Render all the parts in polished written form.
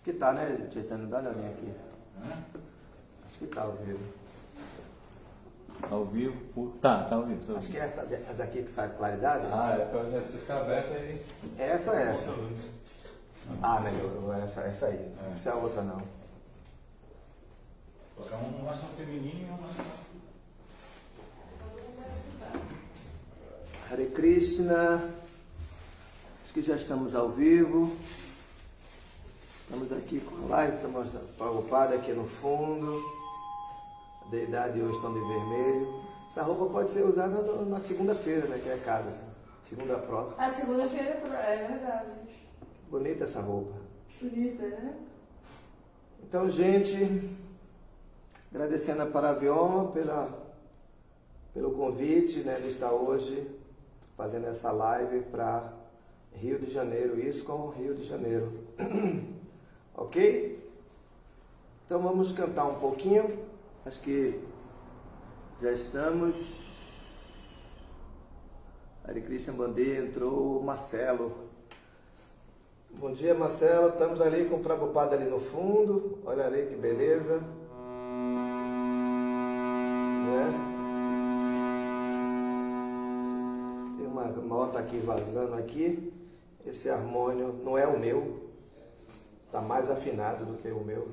Acho que tá, né, Chaitanya? Dá uma olhadinha aqui. Acho que tá ao vivo. Ao vivo? Tá ao vivo. Tá ao Acho vivo. que é essa daqui que faz claridade. É pra você ficar aberta aí. Essa é essa. Melhorou. Essa aí. Não precisa outra não. Colocar um mais feminino e um mais masculino. Hare Krishna. Acho que já estamos ao vivo. Estamos aqui com a live, estamos preocupados aqui no fundo. A deidade hoje estão de vermelho. Essa roupa pode ser usada na segunda-feira, né? Que é casa. Segunda próxima. A segunda-feira é verdade. Bonita essa roupa. Bonita, né? Então, gente, agradecendo a Paravion pelo convite, né, de estar hoje fazendo essa live para Rio de Janeiro, isso com Rio de Janeiro. Ok? Então vamos cantar um pouquinho. Acho que já estamos. Hare Krishna Bandeira, entrou o Marcelo. Bom dia, Marcelo. Estamos ali com o Prabhupada ali no fundo. Olha ali que beleza. Né? Tem uma nota aqui vazando aqui. Esse harmônio não é o meu. Está mais afinado do que o meu.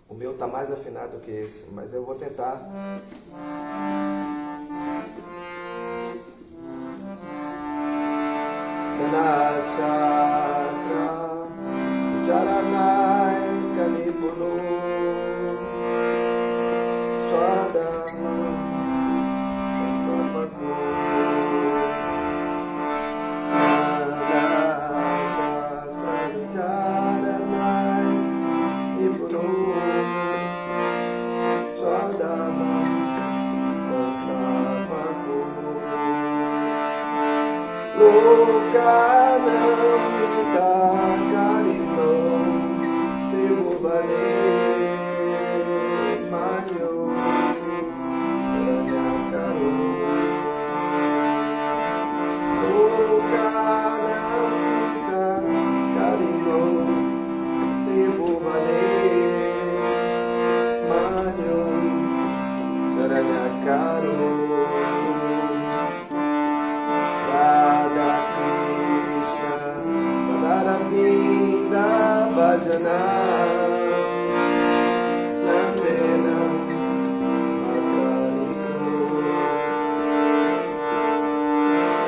O meu está mais afinado que esse, mas eu vou tentar. Shastra Charanai Kalipunu Swadama Swapaku Lokanamita Karino Tribhuvane Manyo Ranyakaru Lokanamita Karino Tribhuvane Manyo Saranyakaru Vida Bhajana Nandena Makariko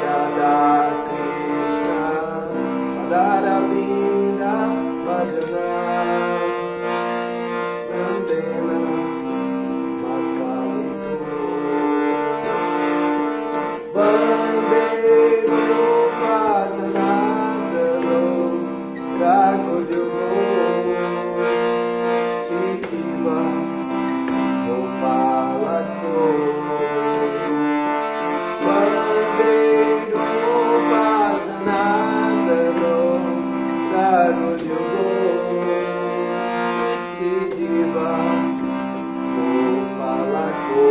Radha Krishna Radha Vida Bhajana Nandena Makariko Vande Rupasana Rago de Shiva Gopalako Bandeiro Pasanadano Rago de Shiva Gopalako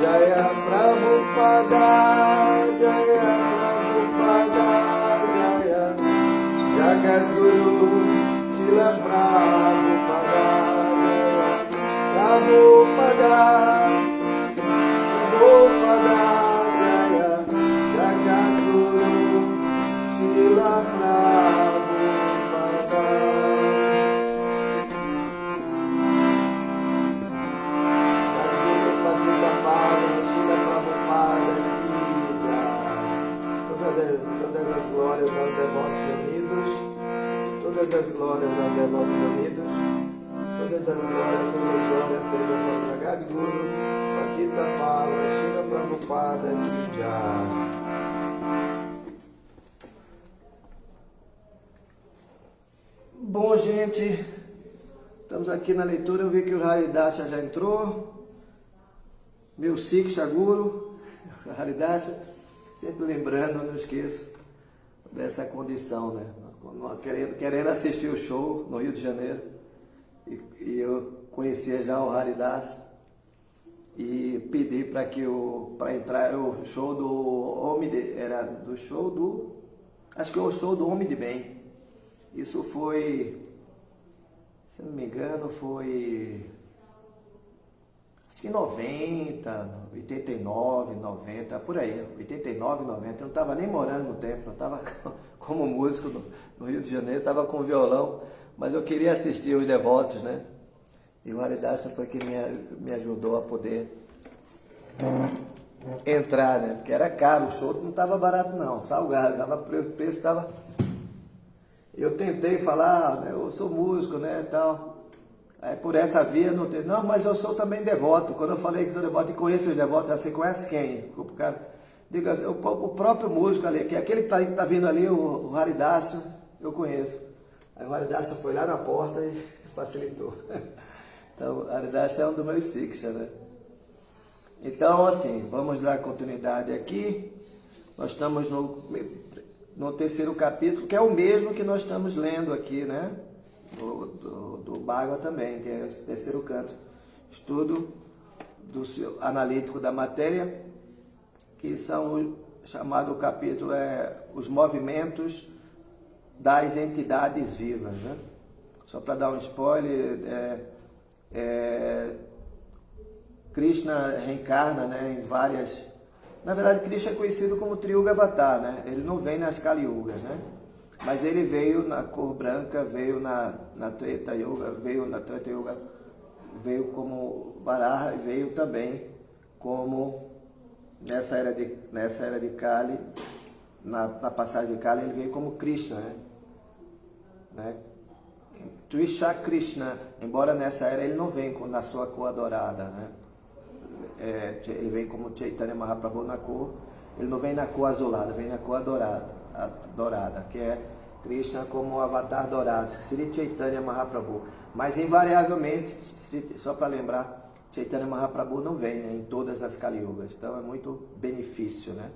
Jaya Prabhupada, Jaya Prabhupada, Jaya Jagadguru Srila Prabhupada, Jaya Prabhupada, Prabhupada, Jaya Jagadguru Srila Prabhupada. Todas as glórias aos devotos unidos, todas as glórias aos devotos unidos, todas as glórias sejam para o Jagadguru, Patita Pala, Srila Prabhupada Ki Jai. Bom, gente, estamos aqui na leitura. Eu vi que o Haridasha já entrou, meu Siksha Guru, Haridasha, sempre lembrando, não esqueço dessa condição, né? Querendo assistir o show no Rio de Janeiro, e eu conhecia já o Haridasha e pedi para entrar o show do Homem acho que é o show do Homem de Bem. Isso foi, se não me engano, foi acho que em 90, 89, 90, por aí, 89, 90. Eu não estava nem morando no templo, eu estava como músico no Rio de Janeiro, estava com violão, mas eu queria assistir os devotos, né? E o Haridasha foi quem me ajudou a poder entrar, né? Porque era caro, o show não estava barato não, salgado, o preço estava... Eu tentei falar, né, eu sou músico, né, tal. Aí por essa via não tem. Não, mas eu sou também devoto. Quando eu falei que sou devoto e conheço os devotos, você conhece quem? O cara, diga, o próprio músico ali, que é aquele que está vindo ali, o Haridasha, eu conheço. Aí o Haridasha foi lá na porta e facilitou. Então, o Haridasha é um dos meus siksha, né? Então, assim, vamos dar continuidade aqui. Nós estamos no terceiro capítulo, que é o mesmo que nós estamos lendo aqui, né? Do Bhagavad também, que é o terceiro canto. Estudo analítico da matéria, que são chamado capítulo os movimentos das entidades vivas, né? Só para dar um spoiler, Krishna reencarna, né, em várias... Na verdade, Krishna é conhecido como Triyuga Avatar, né? Ele não vem nas Kali Yugas, né? Mas ele veio na cor branca, veio na Treta Yuga, veio como Varaha e veio também como nessa era de Kali, na passagem de Kali, ele veio como Krishna, né? Trisha Krishna, embora nessa era ele não vem na sua cor adorada, né? Ele vem como Chaitanya Mahaprabhu na cor, ele não vem na cor azulada, vem na cor dourada, que é Krishna como avatar dourado, Sri Chaitanya Mahaprabhu. Mas invariavelmente, só para lembrar, Chaitanya Mahaprabhu não vem, né, em todas as Kali Yugas. Então é muito benefício, né?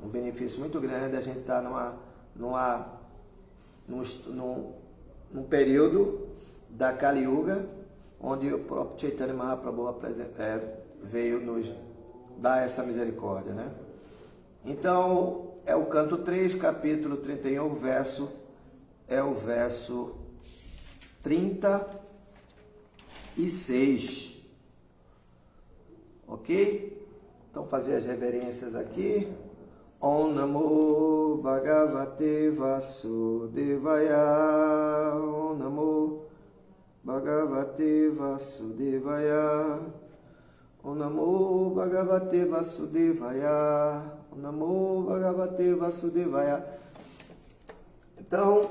Um benefício muito grande a gente estar num período da Kali Yuga, onde o próprio Chaitanya Mahaprabhu veio nos dar essa misericórdia, né? Então, é o canto 3, capítulo 31, o verso 36. Ok? Então, fazer as reverências aqui. Om Namo Bhagavate Vasudevaya. Om Namo Bhagavate Vasudevaya. Om Namo Bhagavate Vasudevaya. Om Namo Bhagavate Vasudevaya. Então,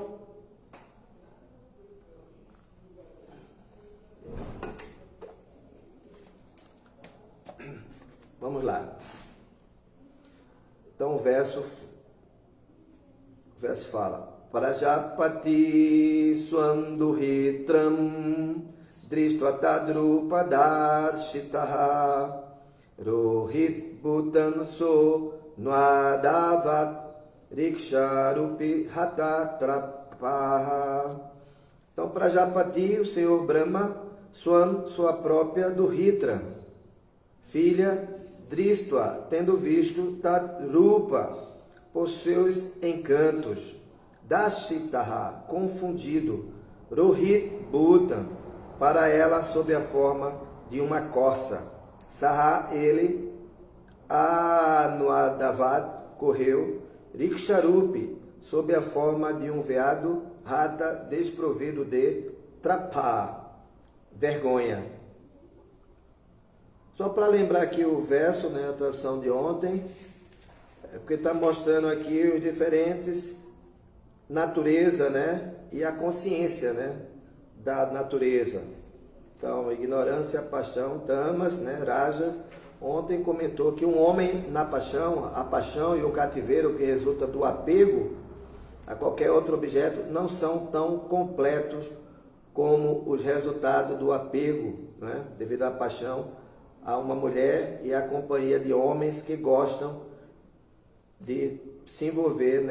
vamos lá. Então o verso fala: Prajapati Swanduhitram Drishtvatadrupadarshitaha Rohit Bhutanso Nuadavat Riksharupi Hatatrapaha. Então Prajapati, o Senhor Brahma, Swan, sua própria Duhitra, filha Dristva, tendo visto Tadrupa por seus encantos, Dashitaha, confundido, Rohit Bhutan, para ela sob a forma de uma corça, Saha, ele, Anuadavad, correu, Riksharupi, sob a forma de um veado, Rata, desprovido de Trapá, vergonha. Só para lembrar aqui o verso, né, a tradução de ontem, porque está mostrando aqui os diferentes natureza, né, e a consciência, né, da natureza. Então, ignorância, paixão, tamas, né, rajas. Ontem comentou que um homem na paixão, a paixão e o cativeiro que resulta do apego a qualquer outro objeto não são tão completos como os resultados do apego, né, devido à paixão a uma mulher e à companhia de homens que gostam de se envolver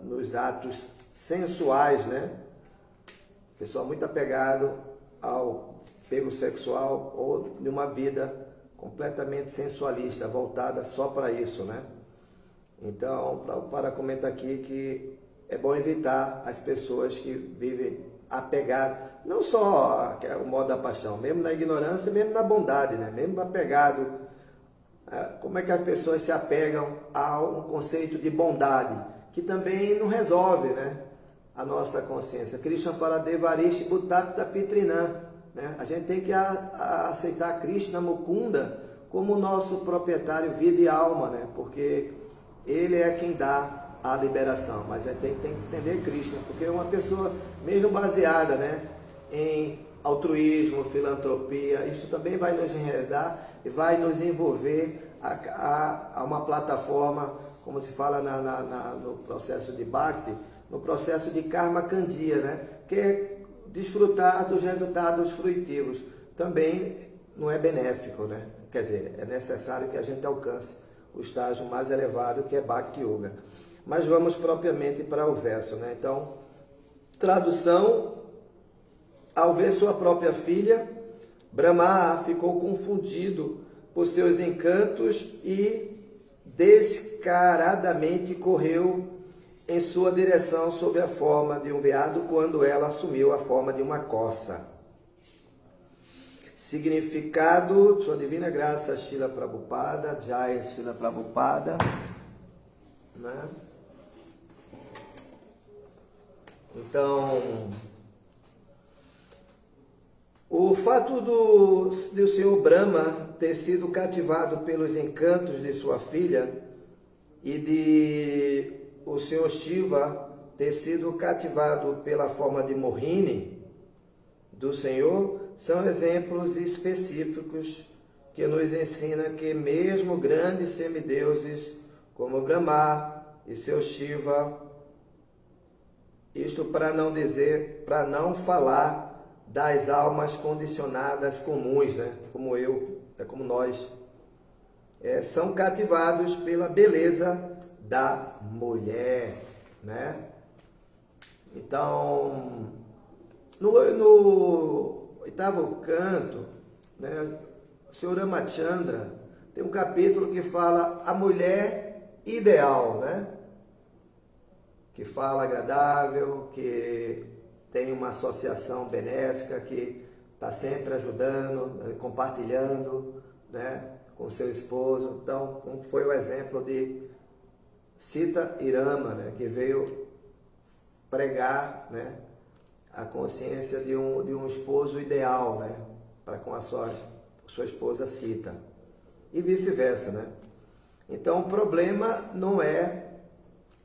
nos atos sensuais, né? Pessoa muito apegado ao apego sexual ou de uma vida completamente sensualista, voltada só para isso, né? Então, para comentar aqui que é bom evitar as pessoas que vivem apegadas, não só o modo da paixão, mesmo na ignorância, mesmo na bondade, né? Mesmo apegado. Como é que as pessoas se apegam a um conceito de bondade, que também não resolve, né, a nossa consciência. Krishna fala Devarishi Bhuttata Pitrinam, né? A gente tem que aceitar Krishna Mukunda como nosso proprietário, vida e alma, né? Porque ele é quem dá a liberação, mas a gente tem que entender Krishna, porque uma pessoa, mesmo baseada, né, em altruísmo, filantropia, isso também vai nos enredar e vai nos envolver a uma plataforma, como se fala no processo de Bhakti, no processo de Karma Kandiya, né? Que é desfrutar dos resultados fruitivos. Também não é benéfico, né? Quer dizer, é necessário que a gente alcance o estágio mais elevado, que é Bhakti Yoga. Mas vamos propriamente para o verso, né? Então, tradução: ao ver sua própria filha, Brahma ficou confundido por seus encantos e descaradamente correu em sua direção sob a forma de um veado, quando ela assumiu a forma de uma corça. Significado: sua divina graça, Srila Prabhupada, Jai Srila Prabhupada, né? Então, o fato do senhor Brahma ter sido cativado pelos encantos de sua filha e de o senhor Shiva ter sido cativado pela forma de Mohini do Senhor são exemplos específicos que nos ensinam que mesmo grandes semideuses como Brahma e seu Shiva, isto para não falar das almas condicionadas comuns, né? Como como nós, são cativados pela beleza da mulher, né? Então, no oitavo canto, né, o Sr. Ramachandra tem um capítulo que fala a mulher ideal, né? Que fala agradável, que tem uma associação benéfica, que está sempre ajudando, compartilhando, né, com seu esposo. Então, como foi o exemplo de Sita e Rama, né, que veio pregar, né, a consciência de um esposo ideal, né, para com a sua esposa Sita. E vice-versa, né? Então, o problema não é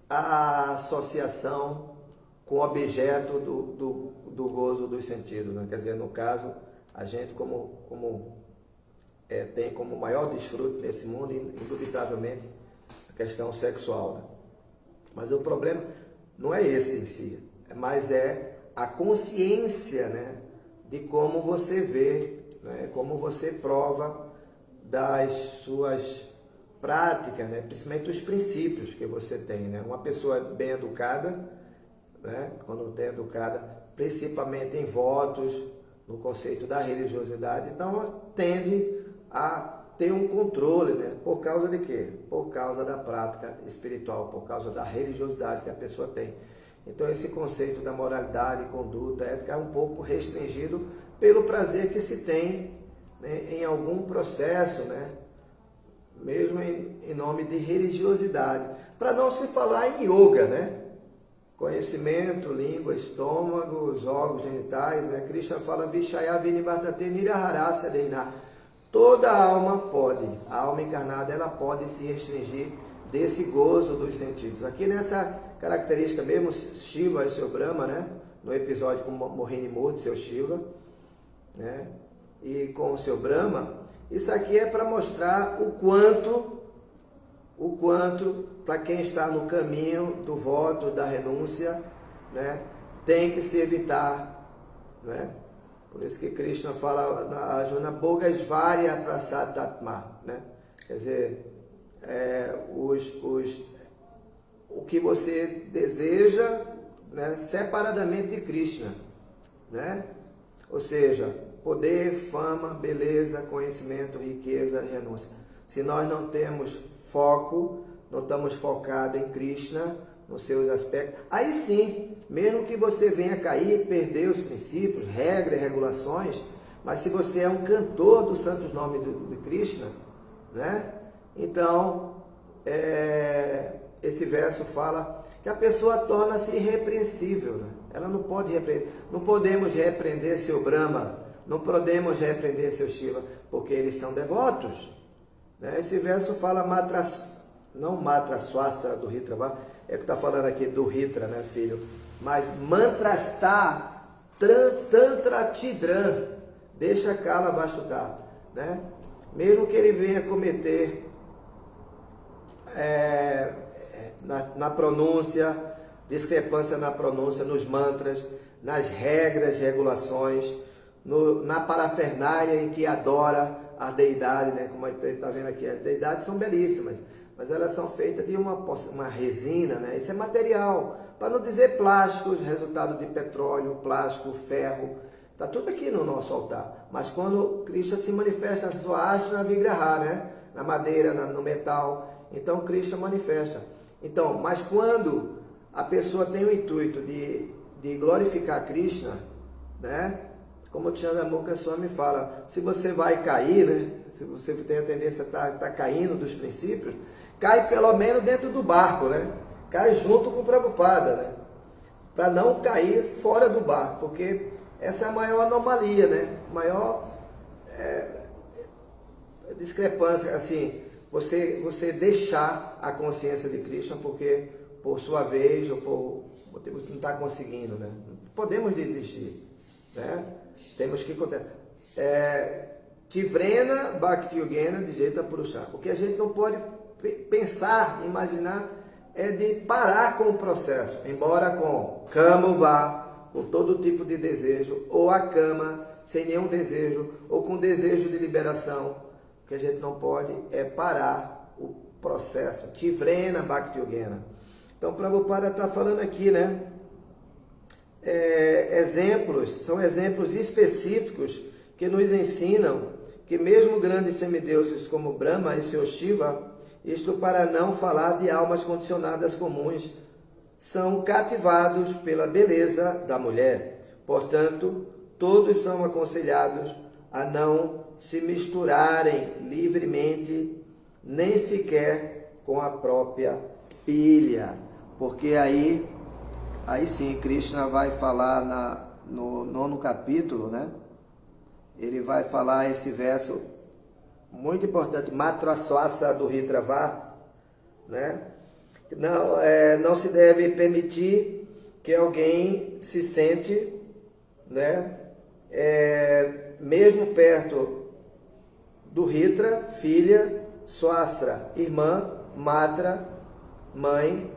a associação com o objeto do gozo dos sentidos, né? Quer dizer, no caso, a gente tem como maior desfrute nesse mundo, indubitavelmente, a questão sexual, né? Mas o problema não é esse em si, mas é a consciência, né, de como você vê, né, como você prova das suas práticas, né, principalmente os princípios que você tem, né? Uma pessoa bem educada, né, quando tem educada, principalmente em votos, no conceito da religiosidade, então tende a ter um controle, né? Por causa de quê? Por causa da prática espiritual, por causa da religiosidade que a pessoa tem. Então esse conceito da moralidade, conduta, ética é um pouco restringido pelo prazer que se tem, né, em algum processo, né? Mesmo em nome de religiosidade. Para não se falar em yoga, né? Conhecimento, língua, estômago, os órgãos genitais, né? Krishna fala Vishaya Vinivartate Niraharasya Deina. Toda alma pode, a alma encarnada, ela pode se restringir desse gozo dos sentidos. Aqui nessa característica mesmo, Shiva e seu Brahma, né? No episódio com Mohini Murti, seu Shiva, né? E com o seu Brahma, isso aqui é para mostrar o quanto, para quem está no caminho do voto, da renúncia, né? Tem que se evitar, né? Por isso que Krishna fala na Arjuna, Bogasvarya Prasadatma, né? Quer dizer, o que você deseja, né, separadamente de Krishna, né? Ou seja, poder, fama, beleza, conhecimento, riqueza, renúncia. Se nós não temos foco, não estamos focados em Krishna, nos seus aspectos, aí sim, mesmo que você venha cair, perder os princípios, regras, regulações, mas se você é um cantor dos santos nomes de Krishna, né? Então, esse verso fala que a pessoa torna-se irrepreensível, né? Ela não pode repreender, não podemos repreender seu Brahma, não podemos repreender seu Shiva, porque eles são devotos, né? Esse verso fala não Matra Swastra do Ritra, é que está falando aqui do Ritra, né, filho? Mas Mantrastha Tantra Tidran, deixa Kala Vastudar, né? Mesmo que ele venha cometer na pronúncia, discrepância na pronúncia, nos mantras, nas regras, regulações, na parafernália em que adora a deidade, né? Como a gente está vendo aqui, as deidades são belíssimas, mas elas são feitas de uma resina, né? Isso é material, para não dizer plásticos, resultado de petróleo, plástico, ferro, está tudo aqui no nosso altar. Mas quando Krishna se manifesta, na sua Ashna Vigraha, né? Na madeira, no metal, então Krishna manifesta. Então, mas quando a pessoa tem o intuito de glorificar Krishna, né? Como o Chandramukha Swami fala, se você vai cair, né? Se você tem a tendência a estar caindo dos princípios, cai pelo menos dentro do barco, né? Cai junto com o Prabhupada, né? Para não cair fora do barco, porque essa é a maior anomalia, né? Maior discrepância, assim, você deixar a consciência de Krishna porque por sua vez ou por motivo que não está conseguindo, né? Podemos desistir, né? Temos que Tivrena Bhakti Yogena de Jeta Purusha. O que a gente não pode pensar, imaginar, é de parar com o processo, embora com Kama vá, com todo tipo de desejo, ou a Kama, sem nenhum desejo, ou com desejo de liberação. O que a gente não pode é parar o processo. Tivrena Bhakti Yogena. Então, Prabhupada está falando aqui, né? São exemplos específicos que nos ensinam que mesmo grandes semideuses como Brahma e seu Shiva, isto para não falar de almas condicionadas comuns, são cativados pela beleza da mulher. Portanto, todos são aconselhados a não se misturarem livremente, nem sequer com a própria filha. Porque aí sim, Krishna vai falar no 9º capítulo, né? Ele vai falar esse verso muito importante, Matra Swasa do Ritrava, né? Não se deve permitir que alguém se sente, né? Mesmo perto do Ritra, filha, Swastra, irmã, Matra, mãe,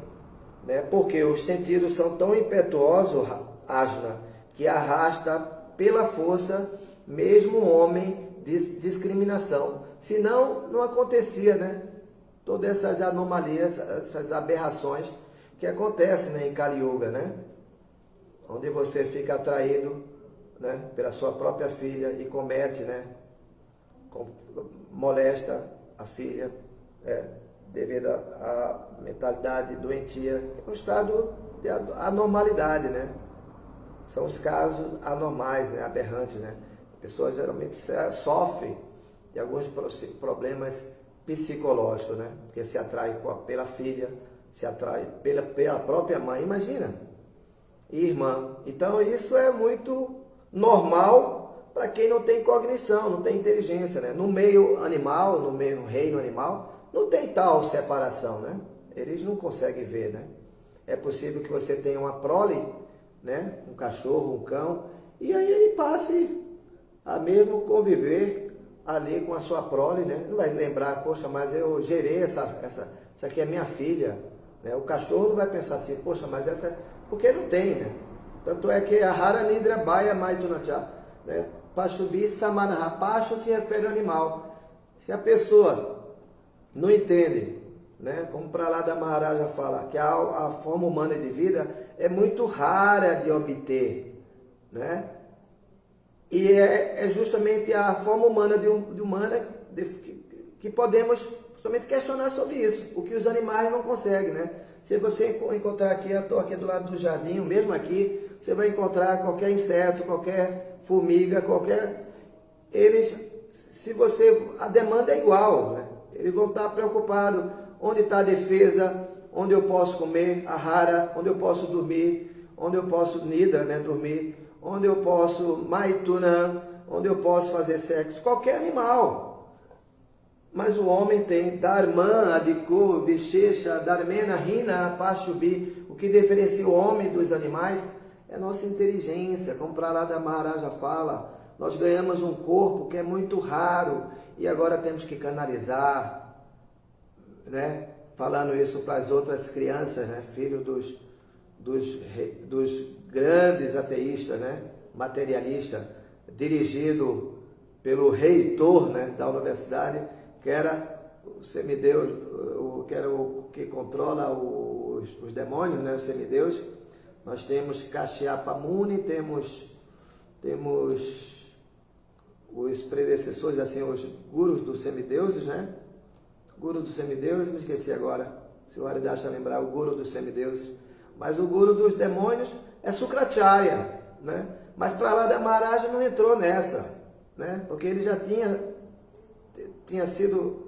né? Porque os sentidos são tão impetuosos, Ajna, que arrasta pela força mesmo um homem de discriminação. Senão, não acontecia, né? Todas essas anomalias, essas aberrações que acontecem, né, em Kali Yuga, né? Onde você fica atraído, né, pela sua própria filha e comete, né, molesta a filha, devido à mentalidade doentia, é um estado de anormalidade, né? São os casos anormais, né? Aberrantes, né? A pessoa geralmente sofre de alguns problemas psicológicos, né? Porque se atrai pela filha, se atrai pela própria mãe, imagina, e irmã. Então isso é muito normal para quem não tem cognição, não tem inteligência, né? No meio animal, no reino animal, não tem tal separação, né? Eles não conseguem ver, né? É possível que você tenha uma prole, né? Um cachorro, um cão, e aí ele passe a mesmo conviver ali com a sua prole, né? Não vai lembrar, poxa, mas eu gerei essa aqui é minha filha, né? O cachorro não vai pensar assim, poxa, mas essa... Porque não tem, né? Tanto é que a Hara Nidra Baya Maitunachá, né? Pashubi Samanaha, Pacho se refere ao animal. Se a pessoa não entende, né? Como para lá da Maharaja fala, que a forma humana de vida é muito rara de obter, né? E é justamente a forma humana que podemos justamente questionar sobre isso, o que os animais não conseguem, né? Se você encontrar aqui, eu estou aqui do lado do jardim, mesmo aqui, você vai encontrar qualquer inseto, qualquer formiga, a demanda é igual, né? Eles vão estar preocupados, onde está a defesa, onde eu posso comer, a rara, onde eu posso dormir, onde eu posso nidra, né, dormir, onde eu posso maituna, onde eu posso fazer sexo, qualquer animal. Mas o homem tem Dharman, Adiko, Vishesha, Dharmena, Rina, Pashubi. O que diferencia o homem dos animais é a nossa inteligência. Como Prahlada Maharaja fala, nós ganhamos um corpo que é muito raro e agora temos que canalizar, né? Falando isso para as outras crianças, né? Filhos dos grandes ateístas, né? Materialistas, dirigido pelo reitor, né? Da universidade, que era o semideus, que era o que controla os demônios, né? Os semideus. Nós temos Kashyapa Muni, temos os predecessores, assim, os gurus dos semideuses, né? Guru dos semideuses, me esqueci agora, se o Haridasha lembrar, o guru dos semideuses. Mas o guru dos demônios é Sukracharya, né? Mas Prahlada Maharaja não entrou nessa, né? Porque ele já tinha sido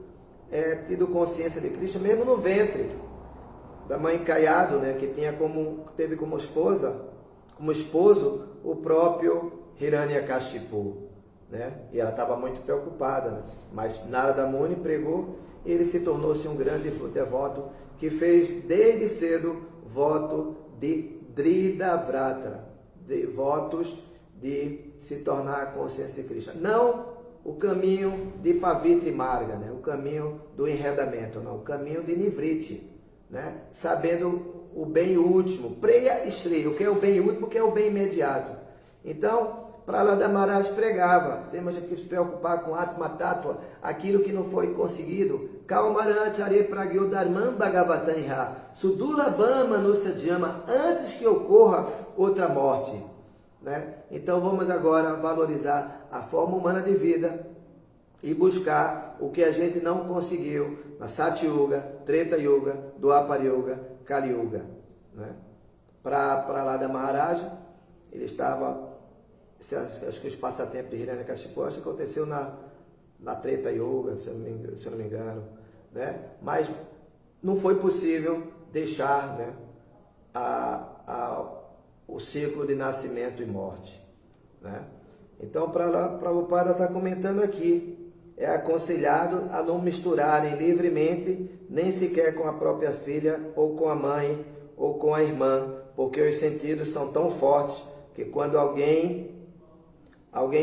tido consciência de Krishna mesmo no ventre da mãe Kayadu, né? Que teve como esposo o próprio Hiranyakashipu, né? E ela estava muito preocupada, né? Mas Narada Muni pregou, ele se tornou-se um grande devoto que fez desde cedo voto de Dridavrata, votos de se tornar a consciência de Krishna. Não o caminho de Pavitra Marga, né? O caminho do enredamento, não, o caminho de Nivriti, né? Sabendo o bem último, Preya Shri, o que é o bem último, o que é o bem imediato. Então, Prahlada Maharaj pregava, temos que se preocupar com Atma Tattva, aquilo que não foi conseguido. Kalmarachare Pragyo Dharman Bhagavatanha, Sudulabama Nusadyama, antes que ocorra outra morte, né? Então vamos agora valorizar a forma humana de vida e buscar o que a gente não conseguiu na Satyuga, Treta Yuga, Dwapara Yuga, Kali Yuga, né? Para lá da Maharaj, ele estava, acho que os passatempos de Hiranyakashipu, acho que aconteceu na Treta Yuga, se eu não me engano, né? Mas não foi possível deixar, né, o ciclo de nascimento e morte, né? Então, Prabhupada está comentando aqui, é aconselhado a não misturarem livremente, nem sequer com a própria filha, ou com a mãe, ou com a irmã, porque os sentidos são tão fortes que quando alguém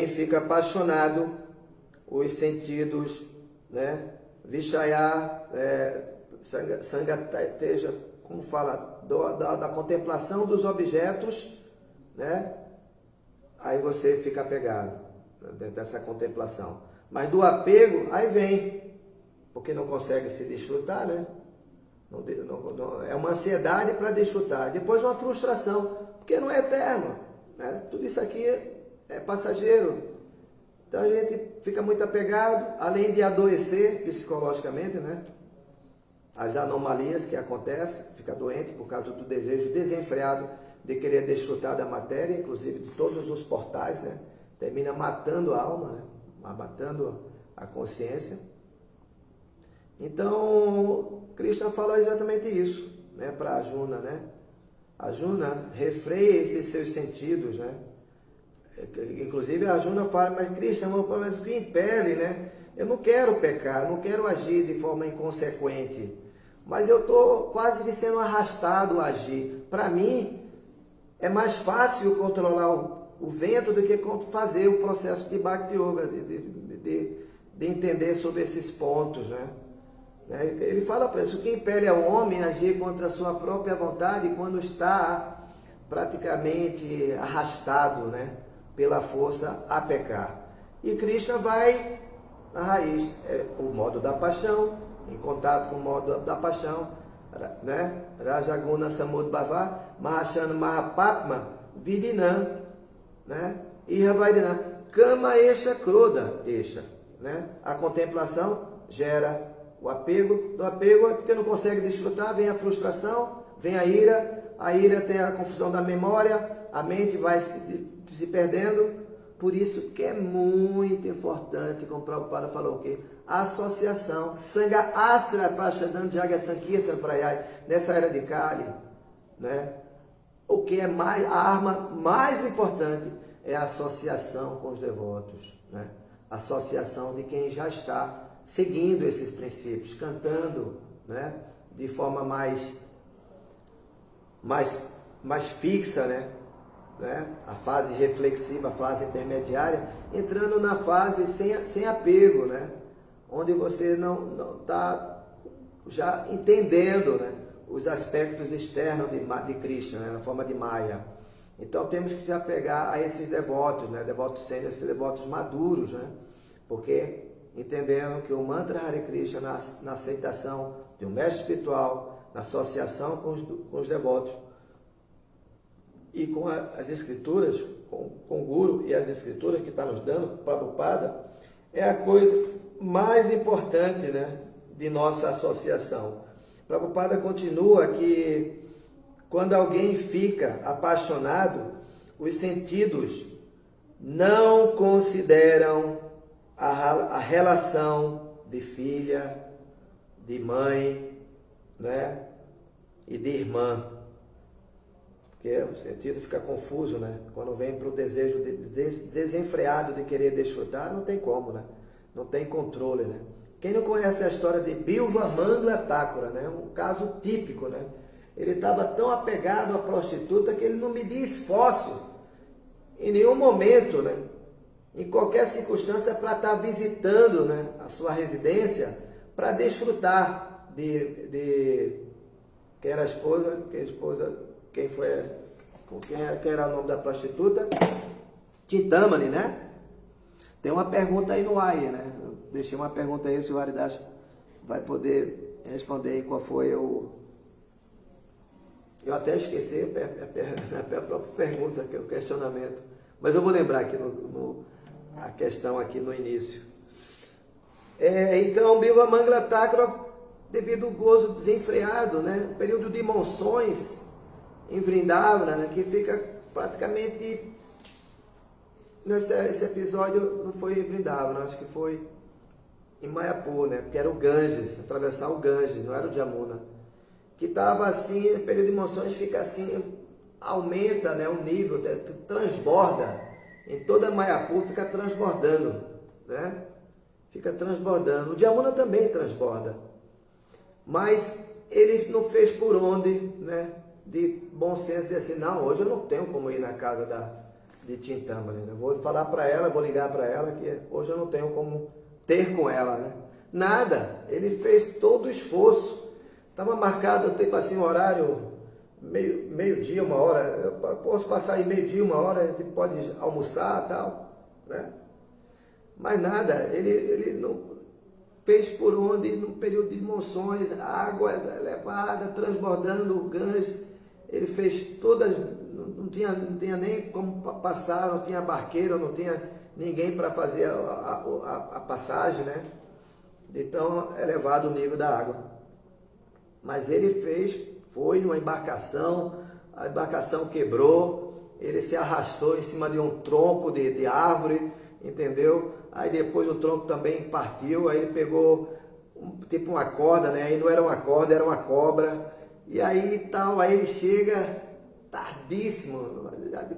fica apaixonado, os sentidos, né, Vishaya, Sangateja, como fala, da contemplação dos objetos, né? Aí você fica apegado dentro dessa contemplação. Mas do apego, aí vem, porque não consegue se desfrutar, né? É uma ansiedade para desfrutar. Depois uma frustração, porque não é eterno, né? Tudo isso aqui é passageiro. Então a gente fica muito apegado, além de adoecer psicologicamente, né? As anomalias que acontecem, fica doente por causa do desejo desenfreado de querer desfrutar da matéria, inclusive de todos os portais, né? Termina matando a alma, né? Matando a consciência. Então, Krishna fala exatamente isso, né? Para Arjuna, né? Arjuna, refreia esses seus sentidos, né? Inclusive a Arjuna fala, mas Krishna, mas o que impele, né? Eu não quero pecar, não quero agir de forma inconsequente, mas eu estou quase sendo arrastado a agir. Para mim, é mais fácil controlar o vento do que fazer o processo de Bhakti Yoga, de entender sobre esses pontos, né? Ele fala para isso, o que impele ao homem a agir contra a sua própria vontade quando está praticamente arrastado, né? Pela força a pecar. E Krishna vai na raiz, o modo da paixão, em contato com o modo da paixão, né? Rajaguna Samudbhava, Mahashana Mahapatma, Vidinam, né? Iravaidinam, Kama Esha Kroda Esha, né? A contemplação gera o apego, do apego é porque não consegue desfrutar, vem a frustração, vem a ira tem a confusão da memória, a mente vai se perdendo. Por isso que é muito importante, como o Prabhupada falou o quê? Associação, Sangha Asra Prashadam Jaga Sankirtan Prayai, nessa era de Kali, né? O que é a arma mais importante é a associação com os devotos, né? Associação de quem já está seguindo esses princípios, cantando, né? De forma mais fixa, né? A fase reflexiva, a fase intermediária, entrando na fase sem apego, né? Onde você não está já entendendo, né? Os aspectos externos de Krishna, né? Na forma de Maya. Então temos que se apegar a esses devotos, né? Devotos sêniores, esses devotos maduros, né? Porque entendendo que o mantra Hare Krishna na aceitação de um mestre espiritual, na associação com os devotos, e com as escrituras, com o Guru e as escrituras que está nos dando, Prabhupada, é a coisa mais importante, né, de nossa associação. Prabhupada continua que quando alguém fica apaixonado, os sentidos não consideram a relação de filha, de mãe, né, e de irmã. Porque o sentido fica confuso, né? Quando vem para o desejo desenfreado de querer desfrutar, não tem como, né? Não tem controle, né? Quem não conhece a história de Bilva Mangla Thakura, né? Um caso típico, né? Ele estava tão apegado à prostituta que ele não media esforço em nenhum momento, né? Em qualquer circunstância para estar visitando, né, a sua residência para desfrutar de quem era a esposa, quem era o nome da prostituta? Chintamani, né? Tem uma pergunta aí no ar, né? Eu deixei uma pergunta aí, se o Haridas vai poder responder aí qual foi o... Eu até esqueci a própria pergunta, que é o questionamento. Mas eu vou lembrar aqui a questão aqui no início. Então, Bilva Mangla Thakura, devido ao gozo desenfreado, né? Período de monções em Vrindavana, né? Que fica praticamente... Esse episódio não foi em Vrindavana, acho que foi em Mayapur, né? Porque era o Ganges, atravessar o Ganges, não era o Jamuna. Que estava assim, no período de monções fica assim, aumenta, né, o nível, transborda. Em toda Mayapur fica transbordando, né? Fica transbordando. O Jamuna também transborda. Mas ele não fez por onde, né? De bom senso dizer assim, não, hoje eu não tenho como ir na casa de Chintamani, né? Vou falar para ela, vou ligar para ela que hoje eu não tenho como ter com ela, né? Nada. Ele fez todo o esforço. Estava marcado, tipo assim, um horário, meio-dia, uma hora. Eu posso passar aí meio-dia, uma hora, a gente pode almoçar e tal, né? Mas nada, ele não fez por onde, num período de monções, água elevada, transbordando o Ganges. Ele fez todas, não tinha nem como passar, não tinha barqueiro, não tinha ninguém para fazer a passagem, né? De tão elevado o nível da água. Mas ele foi numa embarcação, a embarcação quebrou, ele se arrastou em cima de um tronco de árvore, entendeu? Aí depois o tronco também partiu, aí ele pegou tipo uma corda, né? Aí não era uma corda, era uma cobra. E aí tal, aí ele chega tardíssimo,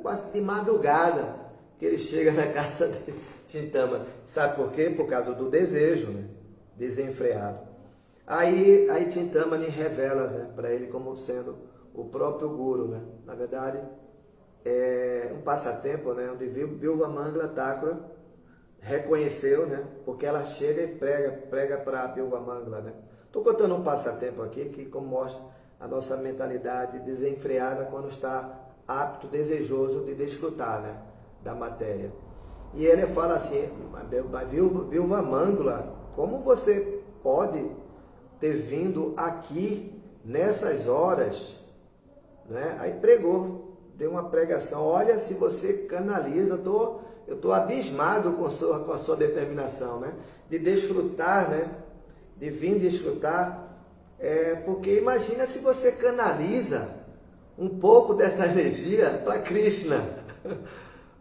quase de madrugada, que ele chega na casa de Tintama. Sabe por quê? Por causa do desejo, né? Desenfreado. Aí Chintamani revela, né, para ele como sendo o próprio Guru, né? Na verdade, é um passatempo, né, onde Bilvamangala Thakura reconheceu, né, porque ela chega e prega para Bilvamangala, né? Estou contando um passatempo aqui que como mostra a nossa mentalidade desenfreada quando está apto, desejoso de desfrutar, né, da matéria. E ele fala assim, Bilvamangala, como você pode ter vindo aqui nessas horas, né? Aí pregou, deu uma pregação. Olha, se você canaliza, eu tô abismado com a sua determinação, né? De desfrutar, né? De vir desfrutar, porque imagina se você canaliza um pouco dessa energia para Krishna.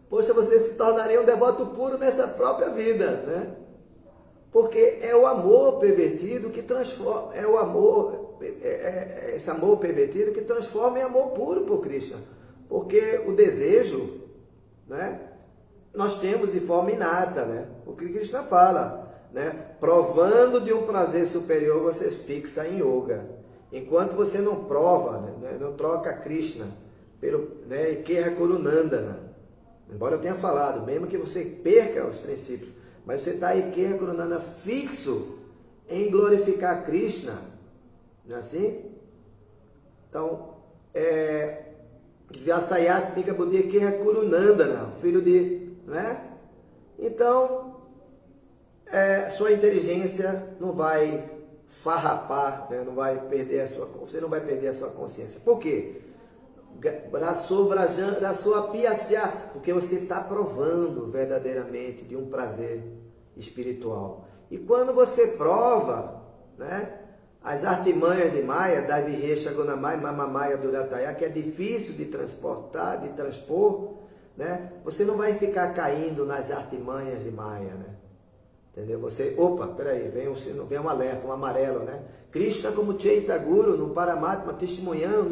Poxa, você se tornaria um devoto puro nessa própria vida, né? Porque é o amor pervertido que transforma, esse amor pervertido que transforma em amor puro por Krishna. Porque o desejo, né, nós temos de forma inata, né? O que Krishna fala, né? Provando de um prazer superior, você fixa em yoga. Enquanto você não prova, né, não troca Krishna pelo, né, Ikeha Kurunandana. Embora eu tenha falado, mesmo que você perca os princípios, mas você está aí, Ikeha Kurunandana, fixo em glorificar Krishna. Não é assim? Então, Vyasayat Mika Buddhi Ikeha Kurunandana, filho de... né? Então, sua inteligência não vai farrapar, né? Não vai perder você não vai perder a sua consciência. Por quê? Porque você está provando verdadeiramente de um prazer espiritual. E quando você prova, né, as artimanhas de Maya, Daviresha Gunamai, Mamamaya Durataya, que é difícil de transpor, né, você não vai ficar caindo nas artimanhas de Maya, né? Entendeu? Você, peraí, vem um alerta, um amarelo, né? Krishna como Chaitya Guru, no Paramatma, testemunhando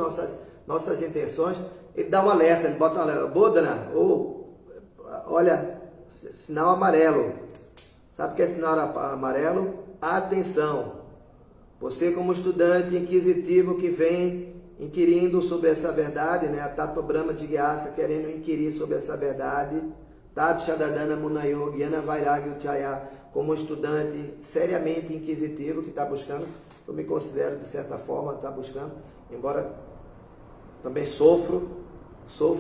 nossas intenções, ele dá um alerta, ele bota um alerta, Bodhana, olha, sinal amarelo. Sabe o que é sinal amarelo? Atenção! Você como estudante inquisitivo que vem inquirindo sobre essa verdade, né? A Tato Brahma Jigyasa querendo inquirir sobre essa verdade, Tat Shadadana Munayogi, Yana Vairagya Uchaya, como estudante seriamente inquisitivo que está buscando, eu me considero de certa forma, está buscando, embora também sofro,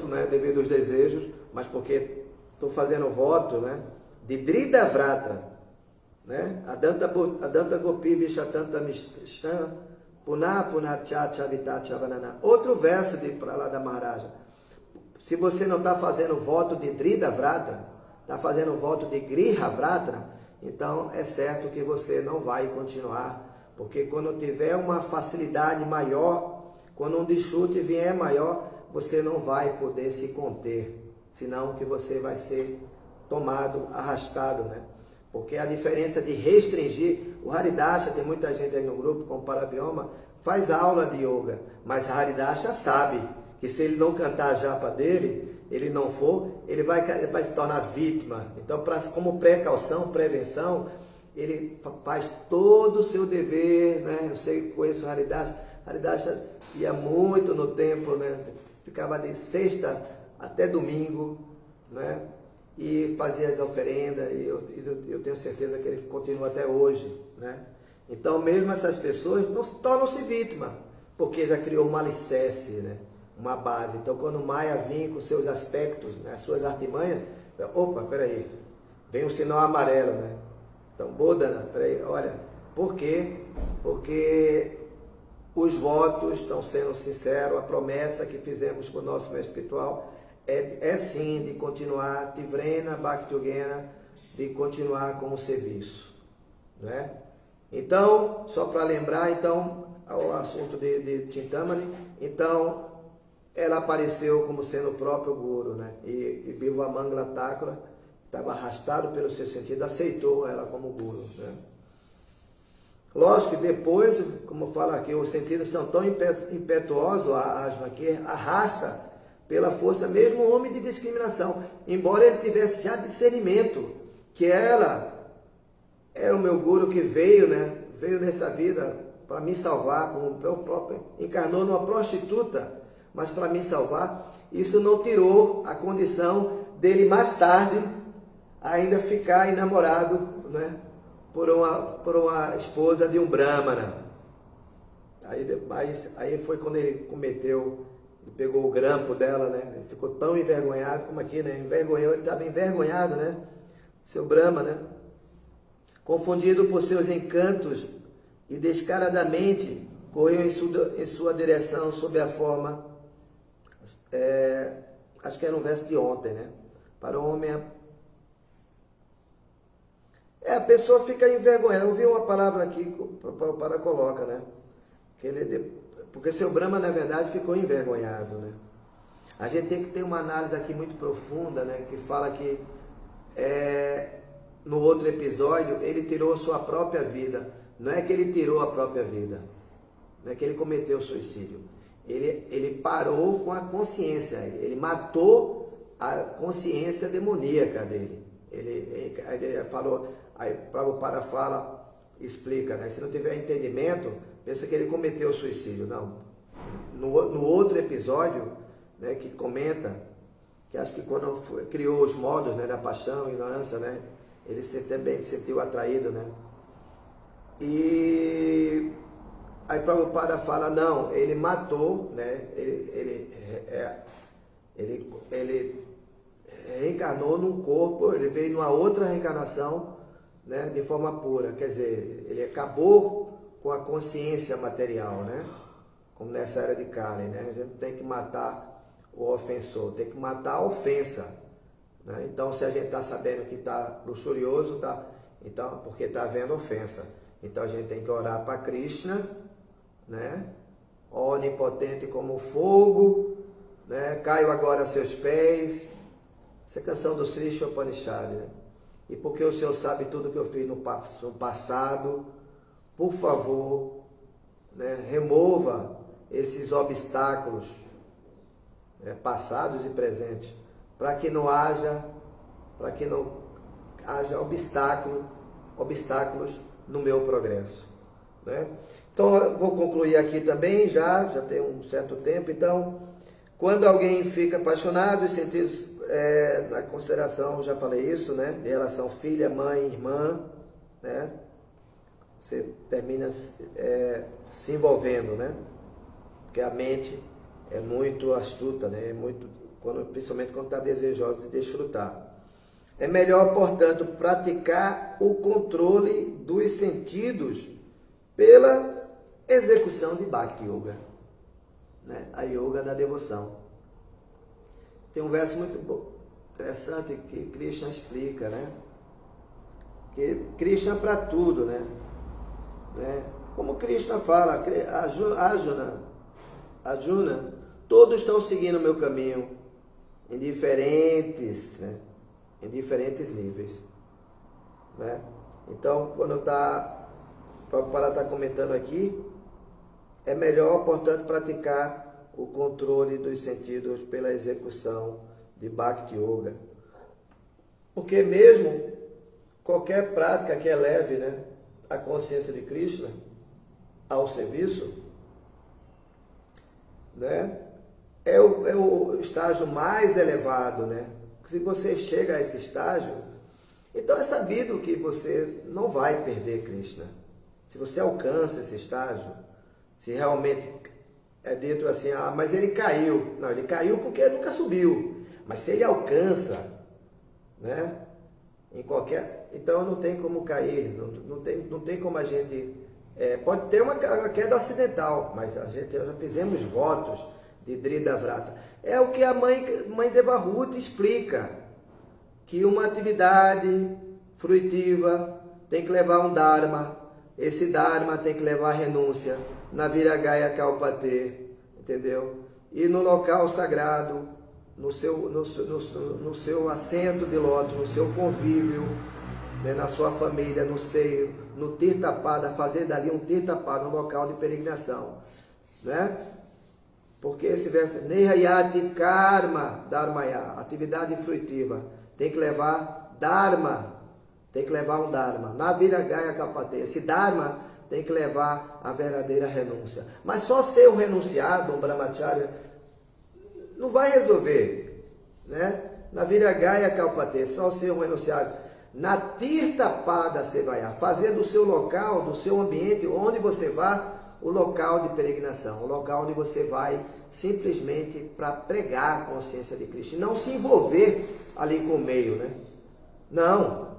né, devido aos desejos, mas porque estou fazendo voto, né, de Drida Vrata, né, Adanta Gopi Vishatanta Mishtan, Puna Chacha Vitachavanana. Outro verso de Prahlada Maharaja. Se você não está fazendo voto de Drida Vrata, está fazendo voto de Griha Vrata, então é certo que você não vai continuar, porque quando tiver uma facilidade maior, quando um desfrute vier maior, você não vai poder se conter, senão que você vai ser tomado, arrastado, né? Porque a diferença de restringir, o Haridasha, tem muita gente aí no grupo, como Paravyoma, faz aula de yoga, mas o Haridasha sabe que se ele não cantar a japa dele, ele não for, ele vai se tornar vítima. Então, como precaução, prevenção, ele faz todo o seu dever, né? Eu sei que conheço o Haridasha ia muito no templo, né? Ficava de sexta até domingo, né? E fazia as oferendas, e eu tenho certeza que ele continua até hoje, né? Então, mesmo essas pessoas não tornam-se vítima, porque já criou um alicerce, né? Uma base. Então, quando Maya vem com seus aspectos, né? As suas artimanhas, peraí, vem um sinal amarelo, né? Então, Bodhana, peraí, olha, por quê? Porque os votos estão sendo sinceros, a promessa que fizemos com o nosso mestre espiritual é sim de continuar, Tivrena, Bhakti-yogena, de continuar com o serviço, né? Então, só para lembrar, então, o assunto de Chintamani, então, ela apareceu como sendo o próprio Guru, né? E Bilvamangala Thakura estava arrastado pelo seu sentido, aceitou ela como Guru, né? Lógico que depois, como fala aqui, os sentidos são tão impetuosos, a asma, que arrasta pela força mesmo um homem de discriminação, embora ele tivesse já discernimento, que ela era o meu Guru que veio, né? Veio nessa vida para me salvar, como o próprio encarnou numa prostituta, mas para me salvar. Isso não tirou a condição dele mais tarde ainda ficar enamorado, né? Por uma esposa de um Brahmana. Aí foi quando ele cometeu, ele pegou o grampo dela, né? Ele ficou tão envergonhado, como aqui, né? Envergonhou, ele estava envergonhado, né? Seu Brahma, né? Confundido por seus encantos e descaradamente correu em sua direção sob a forma, acho que era um verso de ontem, né? Para o homem, a pessoa fica envergonhada. Eu vi uma palavra aqui, para coloca, né? Porque seu Brahma, na verdade, ficou envergonhado, né? A gente tem que ter uma análise aqui muito profunda, né? Que fala que no outro episódio ele tirou a sua própria vida. Não é que ele tirou a própria vida, não é que ele cometeu suicídio. Ele parou com a consciência, ele matou a consciência demoníaca dele. Ele falou, aí Prabhupada fala, explica, né? Se não tiver entendimento, pensa que ele cometeu suicídio. Não. No outro episódio, né, que comenta, que acho que quando criou os modos, né, da paixão, ignorância, né, ele também se sentiu atraído, né? E aí Prabhupada fala, não, ele matou, né? Ele reencarnou num corpo, ele veio numa outra reencarnação, né, de forma pura, quer dizer, ele acabou com a consciência material, né? Como nessa era de Kali, né? A gente tem que matar o ofensor, tem que matar a ofensa, né? Então, se a gente está sabendo que está luxurioso, então, porque está havendo ofensa. Então, a gente tem que orar para Krishna, né? Onipotente como o fogo, né? Caio agora a seus pés. Essa é a canção do Sri Upanishad, né? E porque o Senhor sabe tudo que eu fiz no passado, por favor, né? Remova esses obstáculos, né? Passados e presentes, para que não haja obstáculos no meu progresso, né? Então, eu vou concluir aqui também, já tem um certo tempo. Então, quando alguém fica apaixonado, os sentidos, na consideração, já falei isso, né? De relação filha, mãe, irmã, né? Você termina se envolvendo, né? Porque a mente é muito astuta, né? Principalmente quando está desejosa de desfrutar. É melhor, portanto, praticar o controle dos sentidos pela execução de Bhakti Yoga, né? A yoga da devoção. Tem um verso muito interessante que Krishna explica, né? Que Krishna para tudo, né? Como Krishna fala, Arjuna, todos estão seguindo o meu caminho em diferentes níveis, né? Então, quando o Prabhupada está comentando aqui, é melhor, portanto, praticar o controle dos sentidos pela execução de Bhakti Yoga. Porque mesmo qualquer prática que eleve, né, a consciência de Krishna ao serviço, né, é o estágio mais elevado, né? Se você chega a esse estágio, então é sabido que você não vai perder Krishna. Se você alcança esse estágio, se realmente é dito assim, mas ele caiu. Não, ele caiu porque nunca subiu. Mas se ele alcança, né, então não tem como cair, não tem como a gente... pode ter uma queda acidental, mas a gente já fizemos votos de Drida Vrata. É o que a mãe Devahuti explica, que uma atividade fruitiva tem que levar um Dharma, esse Dharma tem que levar renúncia, na Viragaya Kalpate, entendeu? E no local sagrado, no seu assento de lótus, no seu convívio, né, na sua família, no seio, no Tirthapada, fazer dali um Tirthapada, um local de peregrinação, né? Porque esse verso, Nehayati Karma Dharmaya, atividade fruitiva, tem que levar Dharma, tem que levar um Dharma. Na Viragaya Kalpate, esse Dharma tem que levar a verdadeira renúncia. Mas só ser um renunciado, um brahmacharya, não vai resolver, né? Na Viragaya Kalpate, só ser um renunciado. Na Tirthapada Sevaya, fazer do seu local, do seu ambiente, onde você vá, o local de peregrinação, o local onde você vai simplesmente para pregar a consciência de Cristo, e não se envolver ali com o meio, né? Não,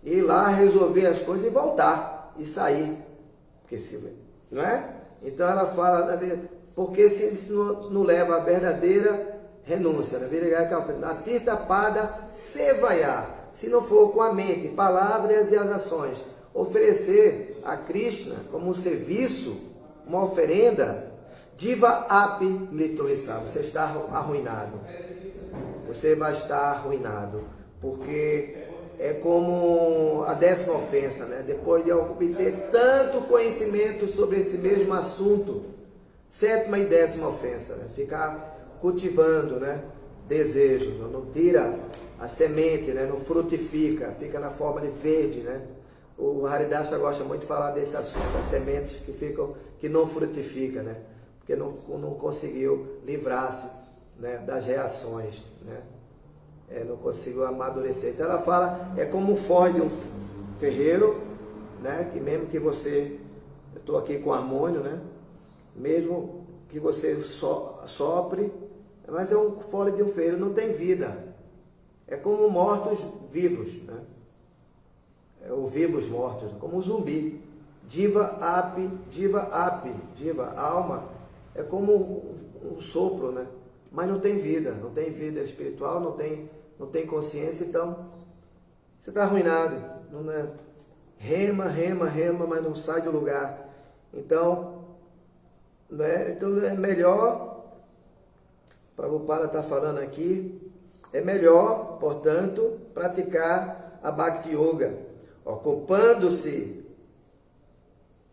ir lá resolver as coisas e voltar, e sair, porque se, não é? Então ela fala, porque se isso não leva à verdadeira renúncia, na Tirthapada Sevaya, se não for com a mente, palavras e as ações, oferecer a Krishna como um serviço, uma oferenda, Diva Api Mritoisa, você está arruinado. Você vai estar arruinado, porque é como a 10ª ofensa, né? Depois de obter tanto conhecimento sobre esse mesmo assunto, 7ª e 10ª ofensa, né? Ficar cultivando, né? Desejo, não tira a semente, né? Não frutifica, fica na forma de verde, né? O Haridasa gosta muito de falar desse assunto, as sementes que não frutificam, né? Porque não conseguiu livrar-se, né, das reações, né? Não conseguiu amadurecer. Então ela fala, é como um forro de um ferreiro, né? Que mesmo que você, eu estou aqui com harmônio, né? Mesmo que você sopre, mas é um forro de um ferreiro, não tem vida. É como mortos vivos, né? Ou vivos mortos, como um zumbi. Diva api, alma, é como um sopro, né? Mas não tem vida espiritual, não tem consciência, então você está arruinado, não é? Rema, mas não sai do lugar. Então, né? Então é melhor, Prabhupada está falando aqui, é melhor, portanto, praticar a Bhakti Yoga, ocupando-se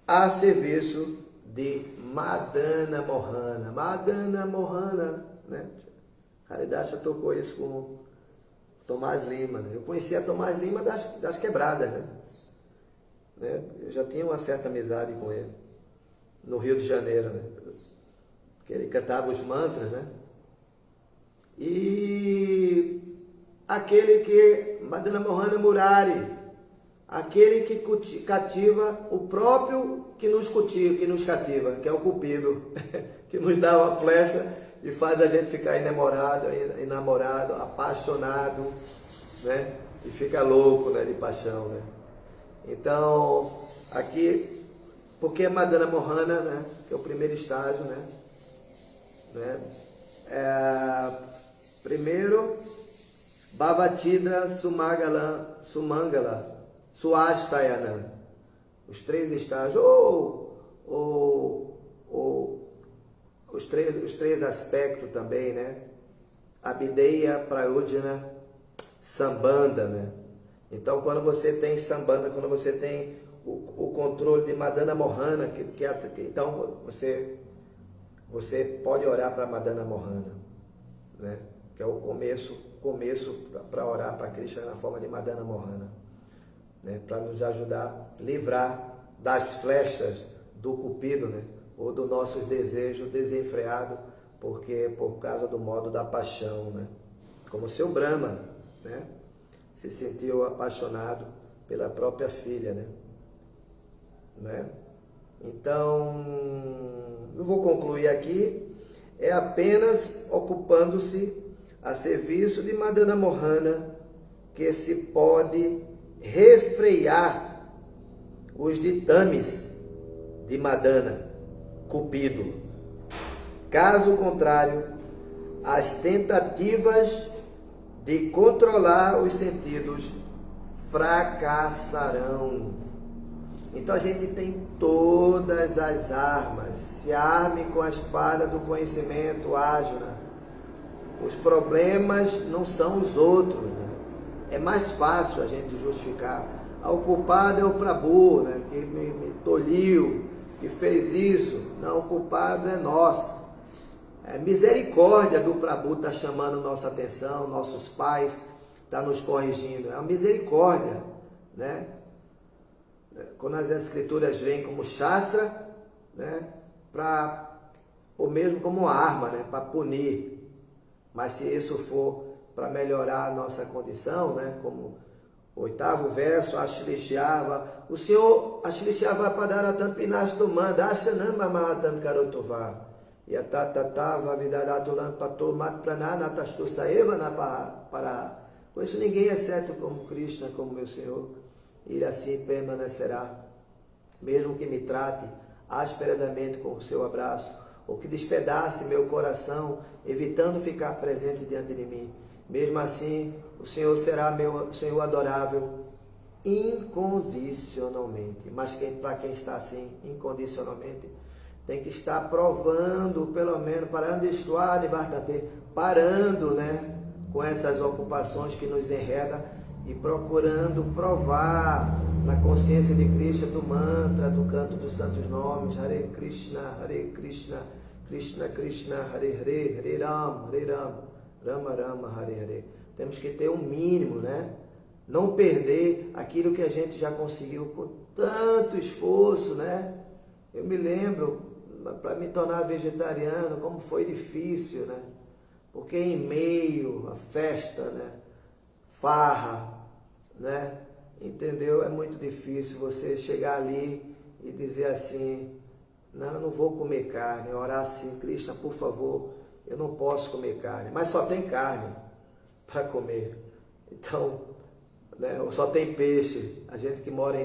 a serviço de Madana Mohana. Madana Mohana, né? Haridasa tocou isso com Tomás Lima, né? Eu conhecia Tomás Lima das quebradas, né? Eu já tinha uma certa amizade com ele, no Rio de Janeiro, né? Que ele cantava os mantras, né? E aquele que, Madana Mohana Murari, aquele que cativa o próprio que nos cativa, que é o Cupido, que nos dá uma flecha e faz a gente ficar enamorado, apaixonado, né? E fica louco, né? De paixão, né? Então, aqui, porque Madana Mohana, né? Que é o primeiro estágio, né? Primeiro, Bhavatidra Sumangala, Suastayana, os 3 estágios, os três aspectos também, né? Abideya, Prayodhana, Sambandha, né? Então, quando você tem Sambandha, quando você tem o controle de Madana Mohana, então você pode orar para Madana Mohana, né? Que é o começo para orar para Krishna na forma de Madana Mohana, né? Para nos ajudar a livrar das flechas do Cupido, né? Ou dos nossos desejos desenfreados, porque por causa do modo da paixão, né? Como o seu Brahma, né? Se sentiu apaixonado pela própria filha, né? Então, não vou concluir aqui, é apenas ocupando-se a serviço de Madana Mohana que se pode refrear os ditames de Madana, Cupido. Caso contrário, as tentativas de controlar os sentidos fracassarão. Então a gente tem todas as armas. Se arme com a espada do conhecimento, Ajna. Os problemas não são os outros, né? É mais fácil a gente justificar. O culpado é o Prabhu, né? Que me tolhiu, que fez isso. Não, o culpado é nosso. É misericórdia do Prabhu está chamando nossa atenção, nossos pais está nos corrigindo. É uma misericórdia, né? Quando as escrituras vêm como Shastra, né? Ou mesmo como arma, né? Para punir. Mas se isso for para melhorar a nossa condição, né? Como o 8º verso, Ashlishyava, o Senhor Ashlishyava Padaratam Pinastumanda, Ashanamba Mahatam Karotova, Yatatatava Vidaratulam Patomat Prananatastu Saevana para. Com isso ninguém, exceto como Krishna, como meu Senhor, ele assim permanecerá, mesmo que me trate asperadamente com o seu abraço, ou que despedace meu coração, evitando ficar presente diante de mim. Mesmo assim, o Senhor será meu Senhor adorável incondicionalmente. Mas para quem está assim, incondicionalmente, tem que estar provando, pelo menos, parando, né, com essas ocupações que nos enredam e procurando provar na consciência de Krishna, do mantra, do canto dos santos nomes, Hare Krishna, Krishna Krishna, Hare Hare, Hare Rama, Rama Rama, Hare Hare. Temos que ter um mínimo, né? Não perder aquilo que a gente já conseguiu com tanto esforço, né? Eu me lembro, para me tornar vegetariano, como foi difícil, né? Porque em meio à festa, né? Farra, né? Entendeu? É muito difícil você chegar ali e dizer assim, não, eu não vou comer carne, orar assim, Krishna, por favor, eu não posso comer carne, mas só tem carne para comer. Então, né, só tem peixe. A gente que mora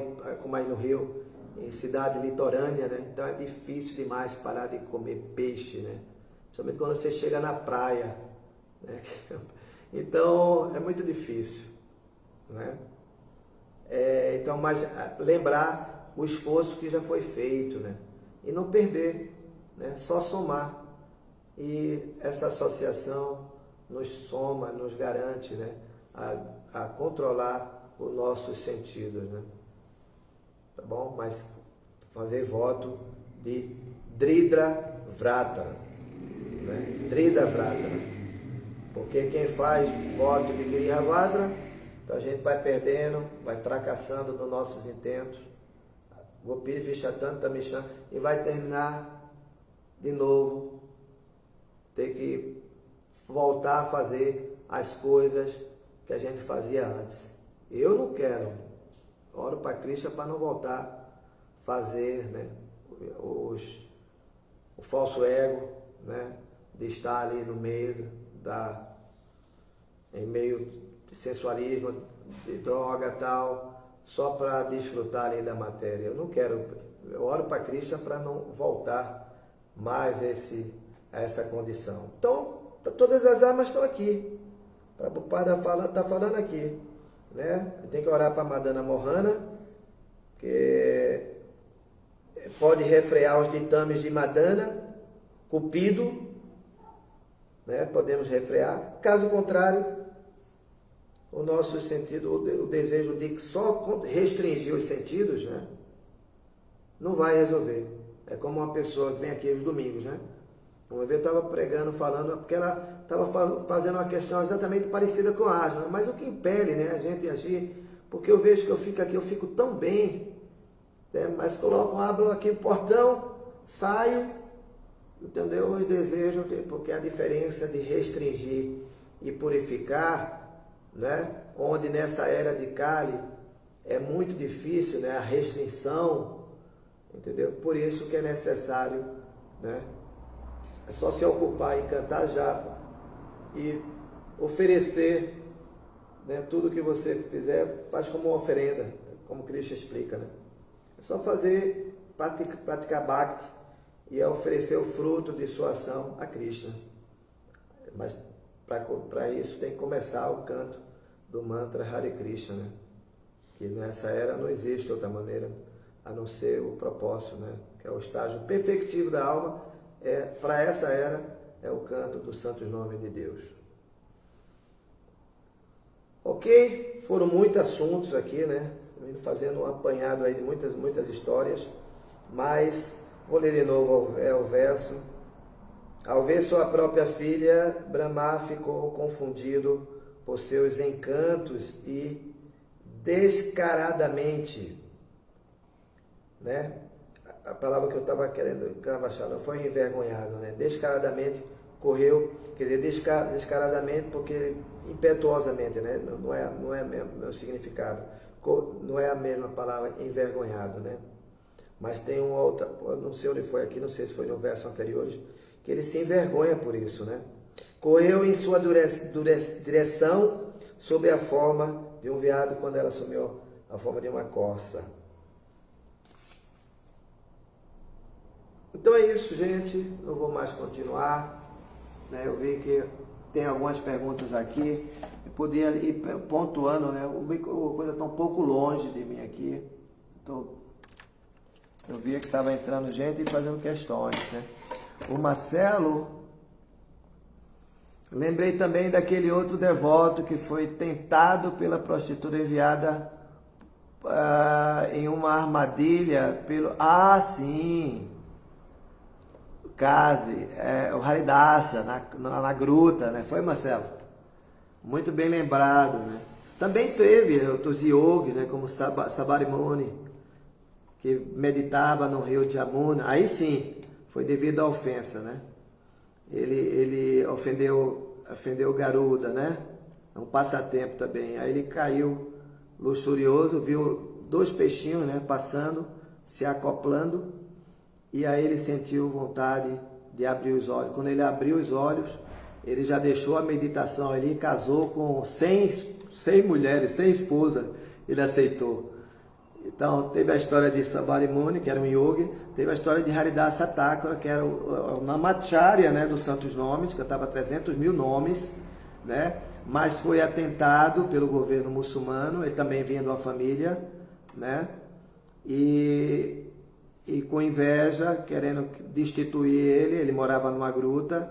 como aí no Rio, em cidade litorânea, né? Então é difícil demais parar de comer peixe, né? Principalmente quando você chega na praia, né? Então é muito difícil, né? Então, mas lembrar o esforço que já foi feito, né? E não perder, né? Só somar. E essa associação nos soma, nos garante, né? A controlar os nossos sentidos, né? Tá bom? Mas fazer voto de Dridra Vrata, né? Dridra Vrata. Porque quem faz voto de Grihavadra, então a gente vai perdendo, vai fracassando nos nossos intentos, Gopi Vishatanta Mishan, e vai terminar de novo, ter que voltar a fazer as coisas que a gente fazia antes. Eu não quero, oro para Krishna para não voltar a fazer, né, o falso ego, né, de estar ali no meio em meio de sensualismo, de droga e tal, só para desfrutar ali da matéria. Eu não quero, eu oro para Krishna para não voltar mais a essa condição. Então, todas as armas estão aqui. Prabhupada está falando aqui, né? Tem que orar para Madana Mohana, que pode refrear os ditames de Madana, Cupido, né? Podemos refrear. Caso contrário, o nosso sentido, o desejo de só restringir os sentidos, né? Não vai resolver. É como uma pessoa que vem aqui os domingos, né? Uma vez eu estava pregando, falando, porque ela estava fazendo uma questão exatamente parecida com a Ajna, mas o que impele, né, a gente agir, porque eu vejo que eu fico aqui, eu fico tão bem, né, mas abro aqui o portão, saio, entendeu? Os desejos, porque a diferença de restringir e purificar, né, onde nessa era de Kali é muito difícil, né, a restrição, entendeu? Por isso que é necessário, né, é só se ocupar em cantar japa e oferecer, né, tudo que você fizer, faz como uma oferenda, como Krishna explica, né? É só fazer, praticar bhakti e oferecer o fruto de sua ação a Krishna. Mas para isso tem que começar o canto do mantra Hare Krishna, né? Que nessa era não existe outra maneira a não ser o propósito, né? Que é o estágio perfectivo da alma, para essa era é o canto dos santos nomes de Deus. Ok? Foram muitos assuntos aqui, né? Fazendo um apanhado aí de muitas histórias, mas vou ler de novo o verso. Ao ver sua própria filha, Brahma ficou confundido por seus encantos e descaradamente, né? A palavra que eu estava querendo, que eu estava achando, foi envergonhado, né? Descaradamente correu, quer dizer, descaradamente porque impetuosamente, né? Não é meu significado, não é a mesma palavra envergonhado, né? Mas tem uma outra, não sei onde foi aqui, não sei se foi no verso anterior, que ele se envergonha por isso, né? Correu em sua direção sob a forma de um veado quando ela assumiu a forma de uma corça. Então é isso, gente. Não vou mais continuar, né? Eu vi que tem algumas perguntas aqui. Eu podia ir pontuando, né? A coisa está um pouco longe de mim aqui. Eu via que estava entrando gente e fazendo questões, né? O Marcelo, lembrei também daquele outro devoto que foi tentado pela prostituta enviada em uma armadilha pelo... Ah, sim! Case, o Haridasa, na gruta, né? Foi, Marcelo? Muito bem lembrado, né? Também teve outros yogis, né? Como Sabarimuni, que meditava no rio de Yamuna. Aí sim, foi devido à ofensa, né? Ele ofendeu Garuda, né? É um passatempo também. Aí ele caiu luxurioso, viu 2 peixinhos, né? Passando, se acoplando, e aí ele sentiu vontade de abrir os olhos. Quando ele abriu os olhos, ele já deixou a meditação ali, casou com 100 mulheres, 100 esposas, ele aceitou. Então, teve a história de Sabarimuni, que era um yogi, teve a história de Haridasa Thakura, que era o Namacharya, né, dos Santos Nomes, cantava 300 mil nomes, né, mas foi atentado pelo governo muçulmano, ele também vinha de uma família, né, e com inveja, querendo destituir ele morava numa gruta,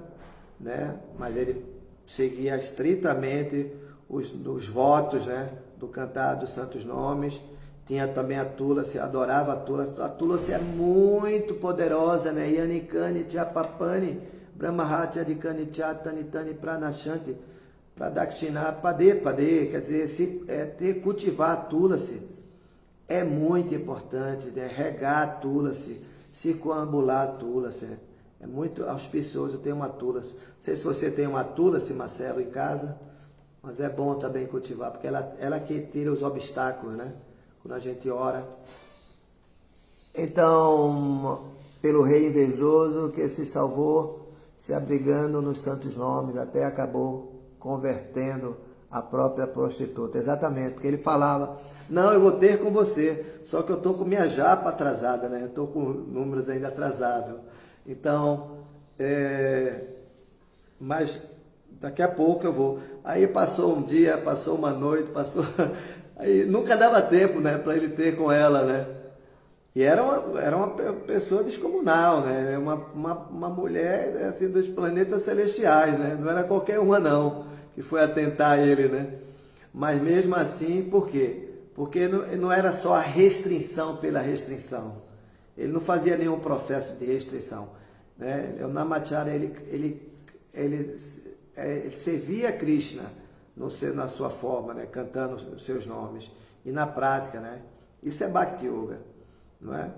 né, mas ele seguia estritamente os votos, né, do cantar dos Santos Nomes. Tinha também a Tulasi, adorava a Tulasi. A Tulasi é muito poderosa, né? Yanikani Chapapani, Brahmahatya Adikani Chatanitani Pranashanti, Pradakshina Pade, quer dizer, cultivar a Tulasi é muito importante, né? Regar a Tulasi, circunambular a Tulasi. É muito auspicioso ter uma Tulasi. Não sei se você tem uma Tulasi, Marcelo, em casa, mas é bom também cultivar, porque ela que tira os obstáculos, né? Quando a gente ora. Então, pelo rei invejoso que se salvou, se abrigando nos santos nomes, até acabou convertendo a própria prostituta. Exatamente, porque ele falava, não, eu vou ter com você, só que eu estou com minha japa atrasada, né? Eu estou com números ainda atrasados. Então, mas daqui a pouco eu vou. Aí passou um dia, passou uma noite, aí nunca dava tempo, né, para ele ter com ela, né? E era uma pessoa descomunal, né? Uma mulher assim, dos planetas celestiais, né? Não era qualquer uma não que foi atentar ele, né? Mas mesmo assim, por quê? Porque não era só a restrição pela restrição. Ele não fazia nenhum processo de restrição, né? O Namacharya, ele servia a Krishna na sua forma, né? Cantando os seus nomes. E na prática, né? Isso é Bhakti Yoga, não é?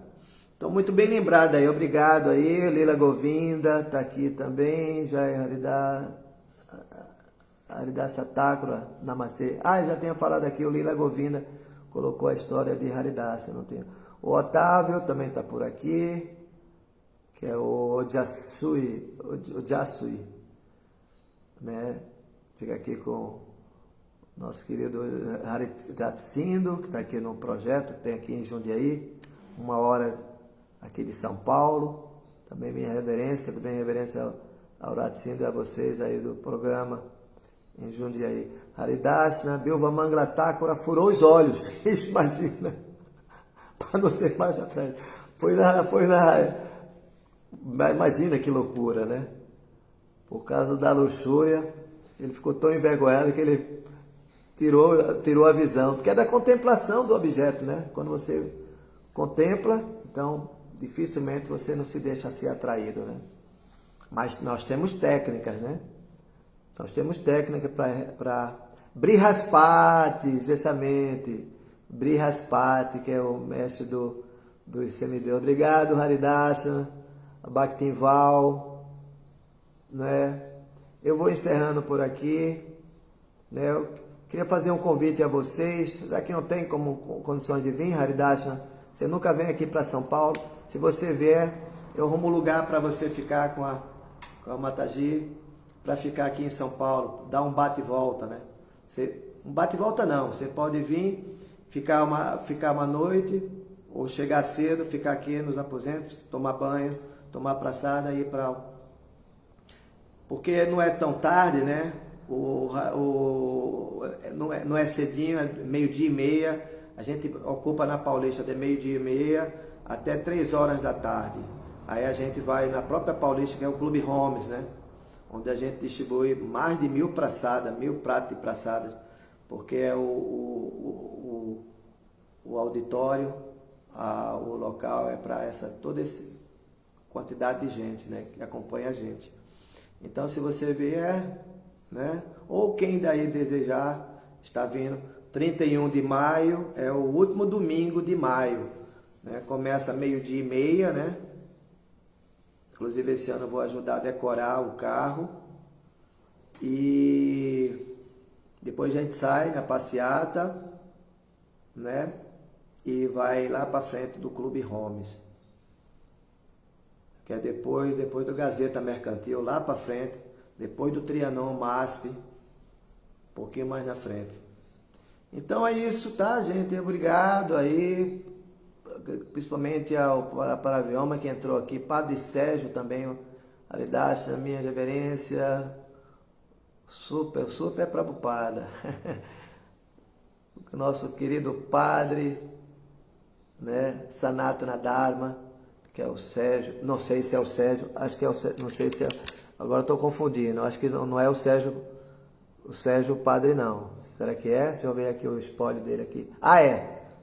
Então, muito bem lembrado aí. Obrigado aí. Lila Govinda está aqui também. Jai Haridasa Thakura. Namastê. Já tinha falado aqui. O Lila Govinda colocou a história de Haridasa. Não tenho. O Otávio também está por aqui, que é o Jasui, né? Fica aqui com o nosso querido Harijatsindo, que está aqui no projeto, que tem aqui em Jundiaí, 1 hora aqui de São Paulo. Também minha reverência a Uratindo e a vocês aí do programa em Jundiaí. Haridashna, Bilva Mangla Thakura furou os olhos, imagina, para não ser mais atrás. Imagina que loucura, né? Por causa da luxúria, ele ficou tão envergonhado que ele tirou a visão, porque é da contemplação do objeto, né? Quando você contempla, então dificilmente você não se deixa ser atraído, né? Mas nós temos técnicas, né? Nós temos técnica para Brihaspati, justamente. Brihaspati, que é o mestre dos semideus. Obrigado, Haridashna, Bhaktinval, né? Eu vou encerrando por aqui, né? Eu queria fazer um convite a vocês, já que não tem condições de vir, Haridashna, você nunca vem aqui para São Paulo. Se você vier, eu arrumo um lugar para você ficar com a Mataji, para ficar aqui em São Paulo, dar um bate e volta, né? Um bate e volta não, você pode vir, ficar uma noite, ou chegar cedo, ficar aqui nos aposentos, tomar banho, tomar praçada e ir para... Porque não é tão tarde, né? Não é cedinho, é 12:30, a gente ocupa na Paulista de 12:30 até 3 horas da tarde. Aí a gente vai na própria Paulista, que é o Clube Homes, né? Onde a gente distribui mais de 1000 praçadas, 1000 pratos de praçadas, porque é o auditório, o local é para toda essa quantidade de gente, né? Que acompanha a gente. Então, se você vier, né? Ou quem daí desejar, está vindo, 31 de maio, é o último domingo de maio, né? Começa 12:30, né? Inclusive, esse ano eu vou ajudar a decorar o carro. E depois a gente sai na passeata, né? E vai lá para frente do Clube Homes. Que é depois do Gazeta Mercantil, lá para frente. Depois do Trianon MASP. Um pouquinho mais na frente. Então é isso, tá, gente? Obrigado aí. Principalmente ao Paravioma que entrou aqui, Padre Sérgio também, Haridashna, minha reverência, super Prabhupada, nosso querido Padre, né, Sanatana Dharma, que é o Sérgio, não sei se é o Sérgio, acho que é o Sérgio, não sei se é, agora estou confundindo, acho que não é o Sérgio Padre não, será que é? Deixa eu ver aqui o spoiler dele aqui,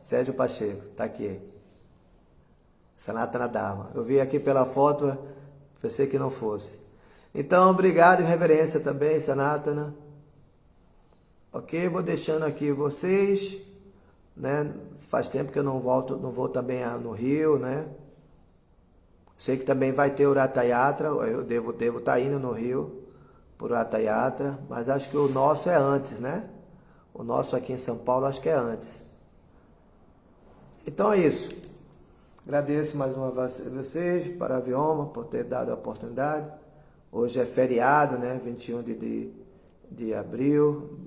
Sérgio Pacheco, está aqui. Sanatana Dharma. Eu vi aqui pela foto, pensei que não fosse. Então, obrigado e reverência também, Sanatana. Ok? Vou deixando aqui vocês, né? Faz tempo que eu não vou também no Rio, né? Sei que também vai ter o Ratha Yatra, eu devo estar indo no Rio por Ratha Yatra, mas acho que o nosso é antes, né? O nosso aqui em São Paulo acho que é antes. Então é isso. Agradeço mais uma vez a vocês, para a Vioma, por ter dado a oportunidade. Hoje é feriado, né? 21 de abril,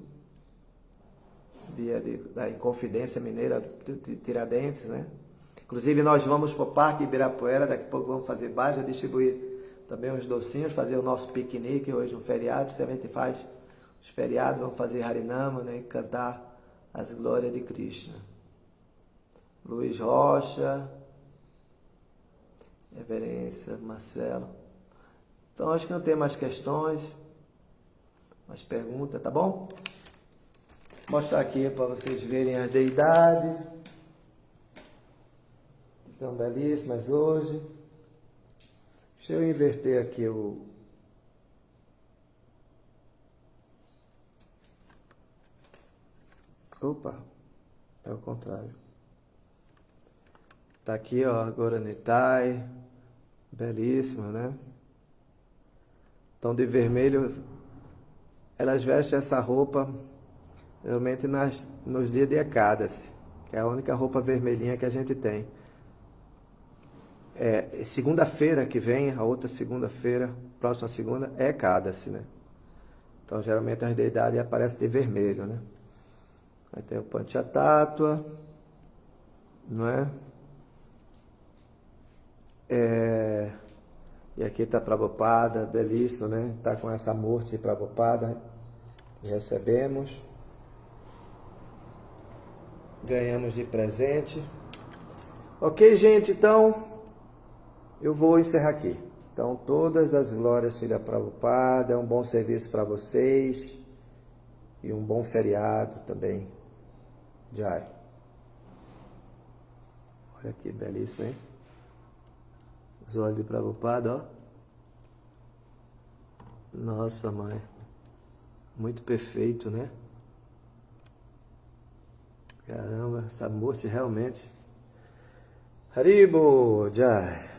dia da Inconfidência Mineira de Tiradentes, né? Inclusive nós vamos para o Parque Ibirapuera, daqui a pouco vamos fazer baixa, distribuir também uns docinhos, fazer o nosso piquenique hoje no feriado. Se a gente faz os feriados, vamos fazer Harinama, né? Cantar as glórias de Krishna. Luiz Rocha, reverência, Marcelo. Então acho que não tem mais questões, mais perguntas, tá bom? Vou mostrar aqui para vocês verem as deidades. Estão belíssimas hoje. Deixa eu inverter aqui Opa, é o contrário. Tá aqui, ó, agora Nitai, belíssima, né? Então de vermelho, elas vestem essa roupa realmente nos dias de Ekadasi, que é a única roupa vermelhinha que a gente tem. Segunda-feira que vem, a outra segunda-feira, próxima segunda, é Ekadasi, né? Então geralmente as deidades aparecem de vermelho, né? Aí tem o Panchatattva, não é? E aqui está Prabhupada, belíssimo, né? Está com essa Murti Prabhupada. E recebemos. Ganhamos de presente. Ok, gente, então eu vou encerrar aqui. Então, todas as glórias, filha Prabhupada, um bom serviço para vocês e um bom feriado também. Jai. Olha que belíssimo, hein? Os olhos de Prabhupada, ó. Nossa, mãe. Muito perfeito, né? Caramba, essa Murti realmente. Haribo, Jai.